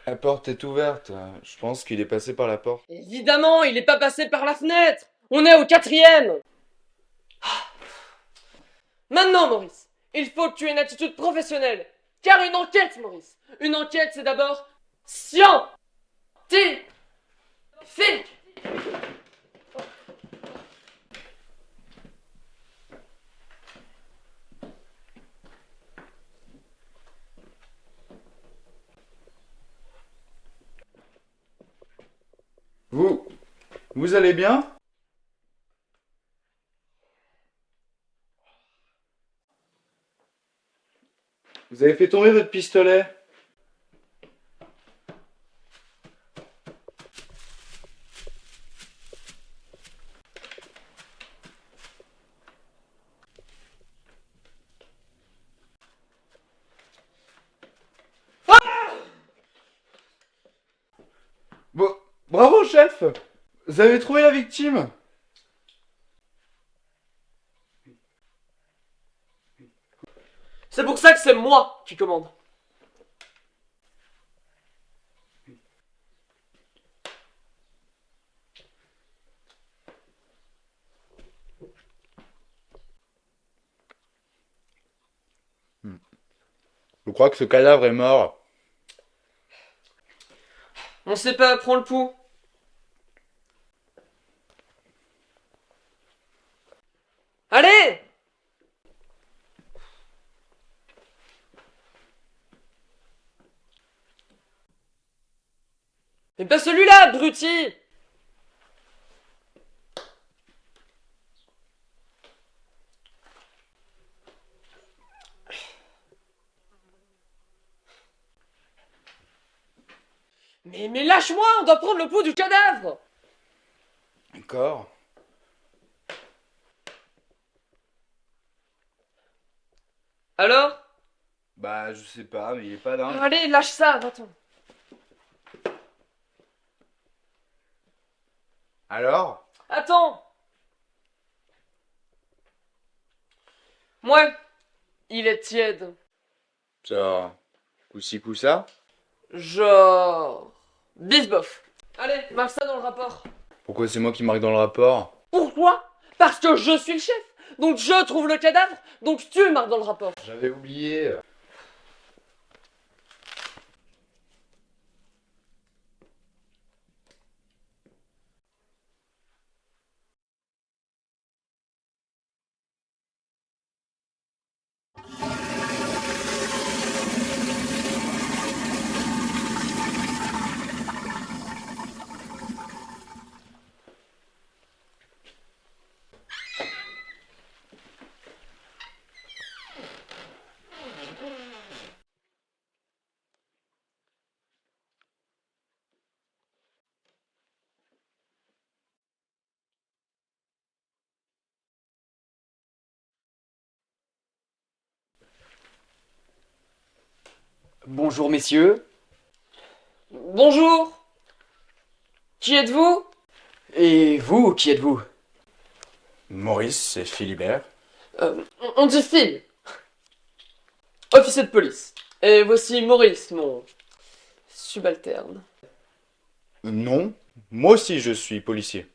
La porte est ouverte. Je pense qu'il est passé par la porte. Évidemment, il n'est pas passé par la fenêtre. On est au quatrième. Maintenant, Maurice, il faut que tu aies une attitude professionnelle. Car une enquête, Maurice, une enquête, c'est d'abord scientifique. Vous allez bien? Vous avez fait tomber votre pistolet. Bon, bravo chef. Vous avez trouvé la victime. C'est pour ça que c'est moi qui commande. Je crois que ce cadavre est mort. On sait pas, prends le pouls. Allez! Mais pas celui-là, abruti! Mais lâche-moi, on doit prendre le pouls du cadavre! D'accord. Alors? Bah, je sais pas, mais il est pas dingue. Allez, lâche ça, attends. Alors? Attends! Ouais, il est tiède. Genre, coup-ci, coup-ça? Genre... Bif-bof. Allez, marque ça dans le rapport. Pourquoi c'est moi qui marque dans le rapport? Pourquoi? Parce que je suis le chef. Donc je trouve le cadavre, donc tu marques dans le rapport. J'avais oublié. Bonjour messieurs. Bonjour. Qui êtes-vous? Et vous, qui êtes-vous? Maurice et Philibert. On dit Phil. Officier de police. Et voici Maurice, mon subalterne. Non, moi aussi je suis policier.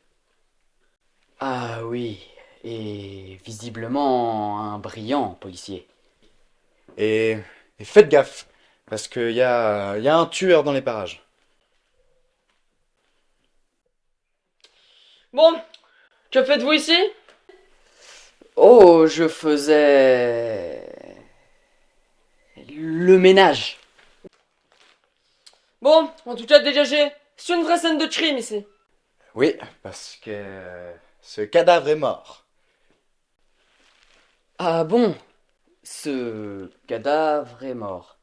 Ah oui, et visiblement un brillant policier. Et faites gaffe, parce qu'il y a un tueur dans les parages. Bon, que faites-vous ici? Oh, je faisais... le ménage. Bon, en tout cas, dégagez. C'est une vraie scène de crime ici. Oui, parce que ce cadavre est mort. Ah bon? Ce cadavre est mort.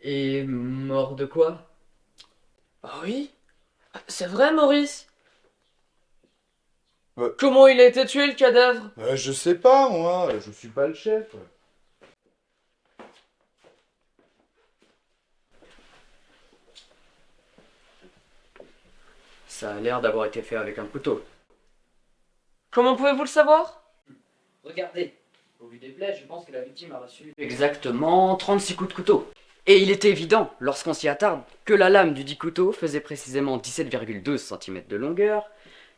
Et mort de quoi? Ah oui? C'est vrai, Maurice? Ouais. Comment il a été tué, le cadavre? Je sais pas, moi, je suis pas le chef. Ça a l'air d'avoir été fait avec un couteau. Comment pouvez-vous le savoir? Regardez, au vu des plaies, je pense que la victime a reçu exactement 36 coups de couteau. Et il était évident, lorsqu'on s'y attarde, que la lame du dit couteau faisait précisément 17,12 cm de longueur,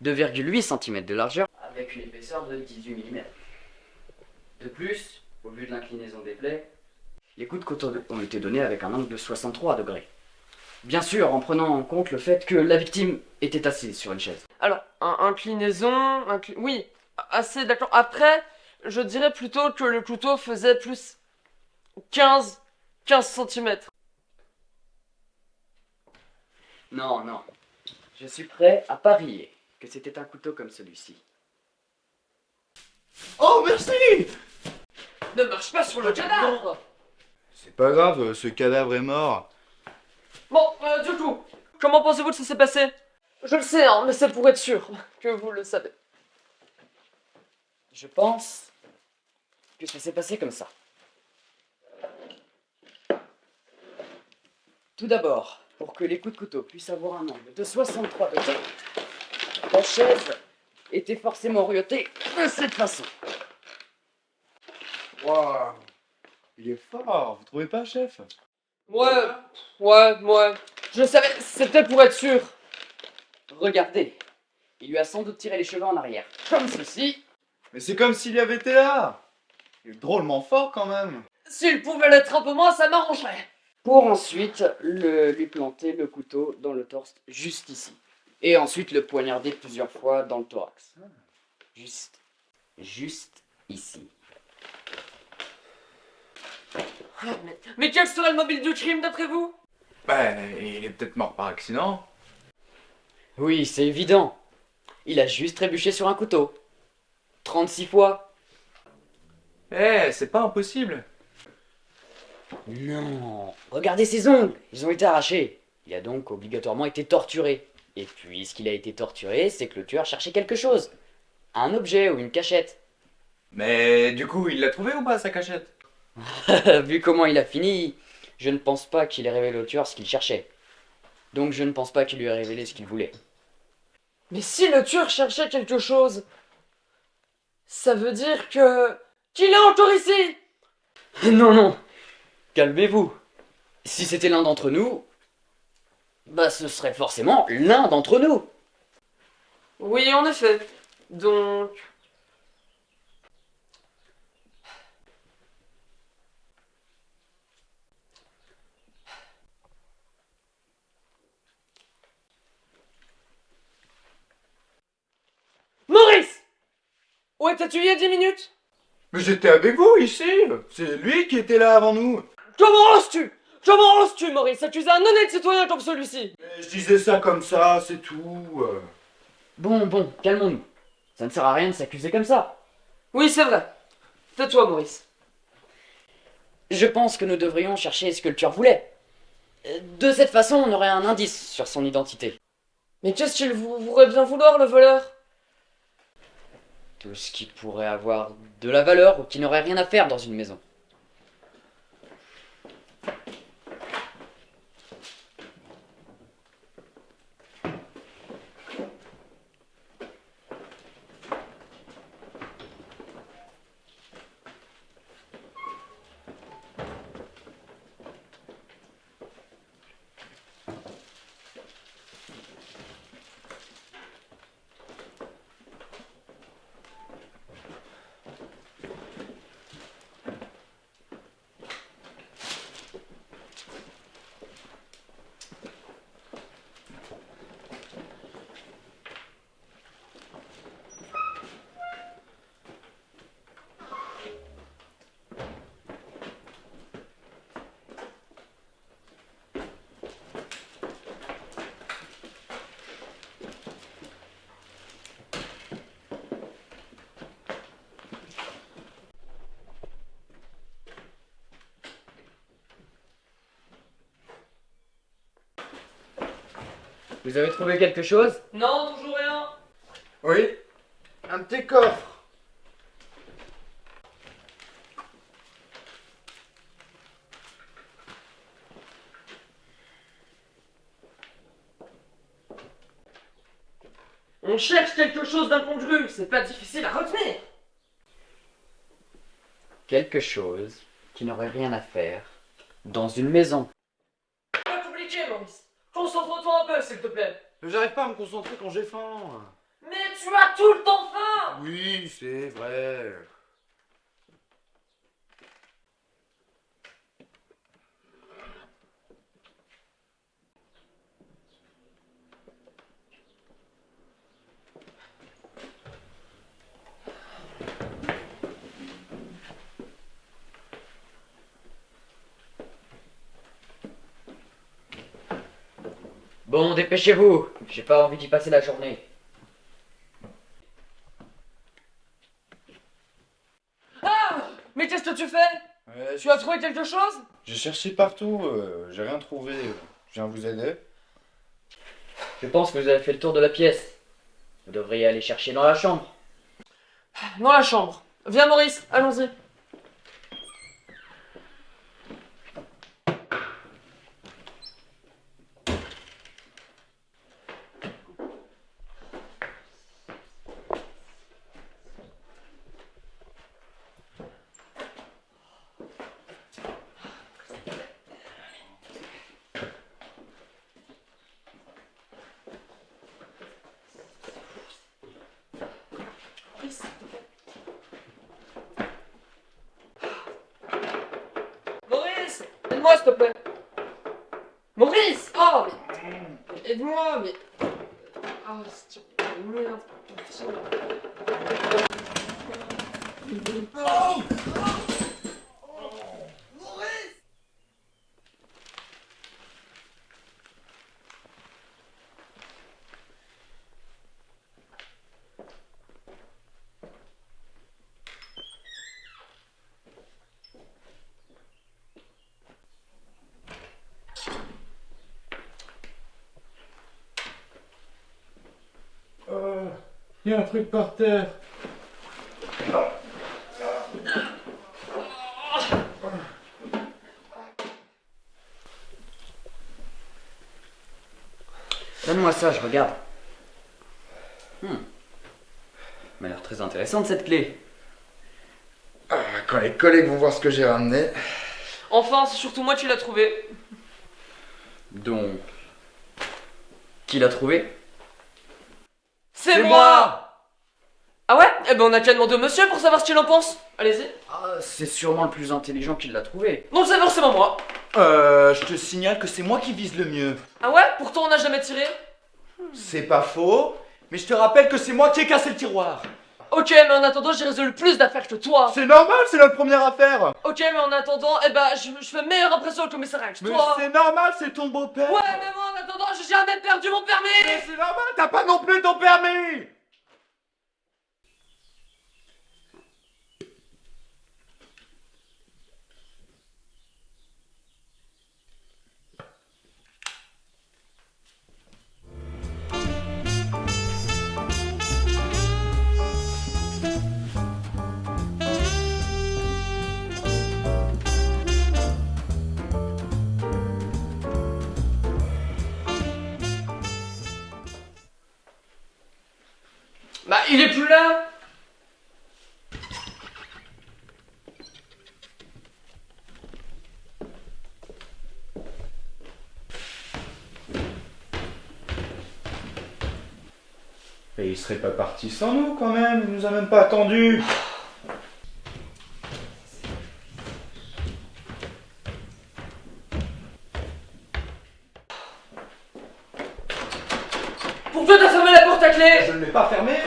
2,8 cm de largeur, avec une épaisseur de 18 mm. De plus, au vu de l'inclinaison des plaies, les coups de couteau ont été donnés avec un angle de 63 degrés. Bien sûr, en prenant en compte le fait que la victime était assise sur une chaise. Alors, oui, assez d'accord. Après, je dirais plutôt que le couteau faisait plus 15 cm. Non, non. Je suis prêt à parier que c'était un couteau comme celui-ci. Oh, merci! Ne marche pas sur le cadavre. C'est pas grave, ce cadavre est mort. Bon, du coup, comment pensez-vous que ça s'est passé? Je le sais, hein, mais c'est pour être sûr que vous le savez. Je pense que ça s'est passé comme ça. Tout d'abord, pour que les coups de couteau puissent avoir un angle de 63 degrés, la chaise était forcément orientée de cette façon. Waouh! Il est fort, vous trouvez pas, chef? Ouais. Je le savais, c'était pour être sûr. Regardez, il lui a sans doute tiré les cheveux en arrière, comme ceci. Mais c'est comme s'il y avait été là! Il est drôlement fort quand même! S'il pouvait l'être un peu moins, ça m'arrangerait. Pour ensuite lui planter le couteau dans le torse, juste ici. Et ensuite le poignarder plusieurs fois dans le thorax. Juste ici. Mais quel serait le mobile du crime d'après vous? Il est peut-être mort par accident. Oui, c'est évident. Il a juste trébuché sur un couteau. 36 fois. C'est pas impossible. Non, regardez ses ongles, ils ont été arrachés. Il a donc obligatoirement été torturé. Et puisqu'il a été torturé, c'est que le tueur cherchait quelque chose. Un objet ou une cachette. Mais du coup, il l'a trouvé ou pas, sa cachette? Vu comment il a fini, je ne pense pas qu'il ait révélé au tueur ce qu'il cherchait. Donc je ne pense pas qu'il lui ait révélé ce qu'il voulait. Mais si le tueur cherchait quelque chose, ça veut dire qu'il est encore ici. Non, calmez-vous. Si c'était l'un d'entre nous, bah ce serait forcément l'un d'entre nous. Oui, en effet. Donc... Maurice! Où étais-tu il y a 10 minutes? Mais j'étais avec vous ici! C'est lui qui était là avant nous! Comment oses-tu? Comment oses-tu, Maurice, accuser un honnête citoyen comme celui-ci? Mais je disais ça comme ça, c'est tout. Bon, calmons-nous. Ça ne sert à rien de s'accuser comme ça. Oui, c'est vrai. Tais-toi, Maurice. Je pense que nous devrions chercher ce que le tueur voulait. De cette façon, on aurait un indice sur son identité. Mais qu'est-ce qu'il pourrait bien vouloir, le voleur? Tout ce qui pourrait avoir de la valeur ou qui n'aurait rien à faire dans une maison. Vous avez trouvé quelque chose? Non, toujours rien. Oui, un petit coffre. On cherche quelque chose d'incongru, c'est pas difficile à retenir. Quelque chose qui n'aurait rien à faire Dans une maison. Pas compliqué, Maurice. Concentre-toi un peu, s'il te plaît. J'arrive pas à me concentrer quand j'ai faim. Mais tu as tout le temps faim. Oui, c'est vrai. Bon, dépêchez-vous. J'ai pas envie d'y passer la journée. Ah! Mais qu'est-ce que tu fais? Tu as trouvé quelque chose? J'ai cherché partout, j'ai rien trouvé. Je viens vous aider. Je pense que vous avez fait le tour de la pièce. Vous devriez aller chercher dans la chambre. Dans la chambre. Viens, Maurice, allons-y. Maurice, aide-moi s'il te plaît. Maurice, oh, mais aide-moi, mais ah, s'il te plaît, merde. Il y a un truc par terre. Donne-moi ça, je regarde. M'a l'air très intéressante cette clé. Quand les collègues vont voir ce que j'ai ramené. Enfin, c'est surtout moi qui l'ai trouvé. Donc. Qui l'a trouvé? C'est moi. Ah ouais? Eh ben on a qu'à demander au monsieur pour savoir ce qu'il en pense. Allez-y. Ah, c'est sûrement le plus intelligent qui l'a trouvé. Non, c'est forcément moi. Je te signale que c'est moi qui vise le mieux. Ah ouais? Pourtant on n'a jamais tiré. C'est pas faux, mais je te rappelle que c'est moi qui ai cassé le tiroir. Ok, mais en attendant, j'ai résolu plus d'affaires que toi. C'est normal, c'est notre première affaire. Ok, mais en attendant, eh ben, je fais meilleure impression au commissariat que Mais toi. c'est normal, c'est ton beau-père. Ouais, mais moi, en attendant, j'ai jamais perdu mon permis. Mais c'est normal, t'as pas non plus ton permis. Bah, il est plus là. Et il serait pas parti sans nous quand même, il nous a même pas attendu. Pourquoi t'as fermé la porte à clé? Je ne l'ai pas fermé.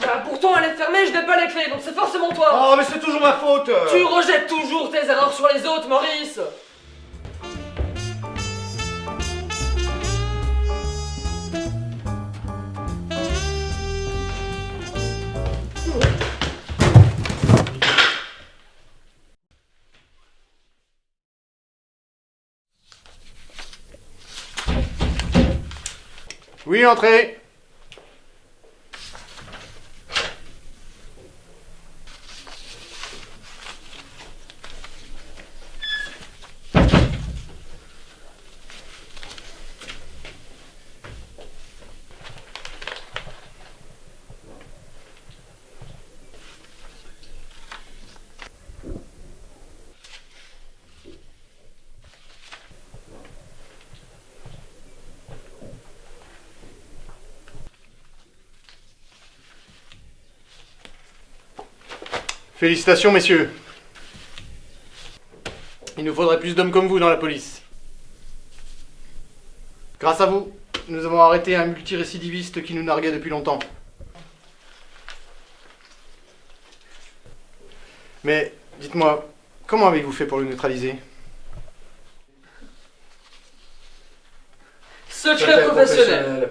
Bah, pourtant, elle est fermée, je n'ai pas les clés, donc c'est forcément toi. Oh mais c'est toujours ma faute. Tu rejettes toujours tes erreurs sur les autres, Maurice. Oui, entrez. Félicitations, messieurs. Il nous faudrait plus d'hommes comme vous dans la police. Grâce à vous, nous avons arrêté un multirécidiviste qui nous narguait depuis longtemps. Mais, dites-moi, comment avez-vous fait pour le neutraliser? Secret professionnel.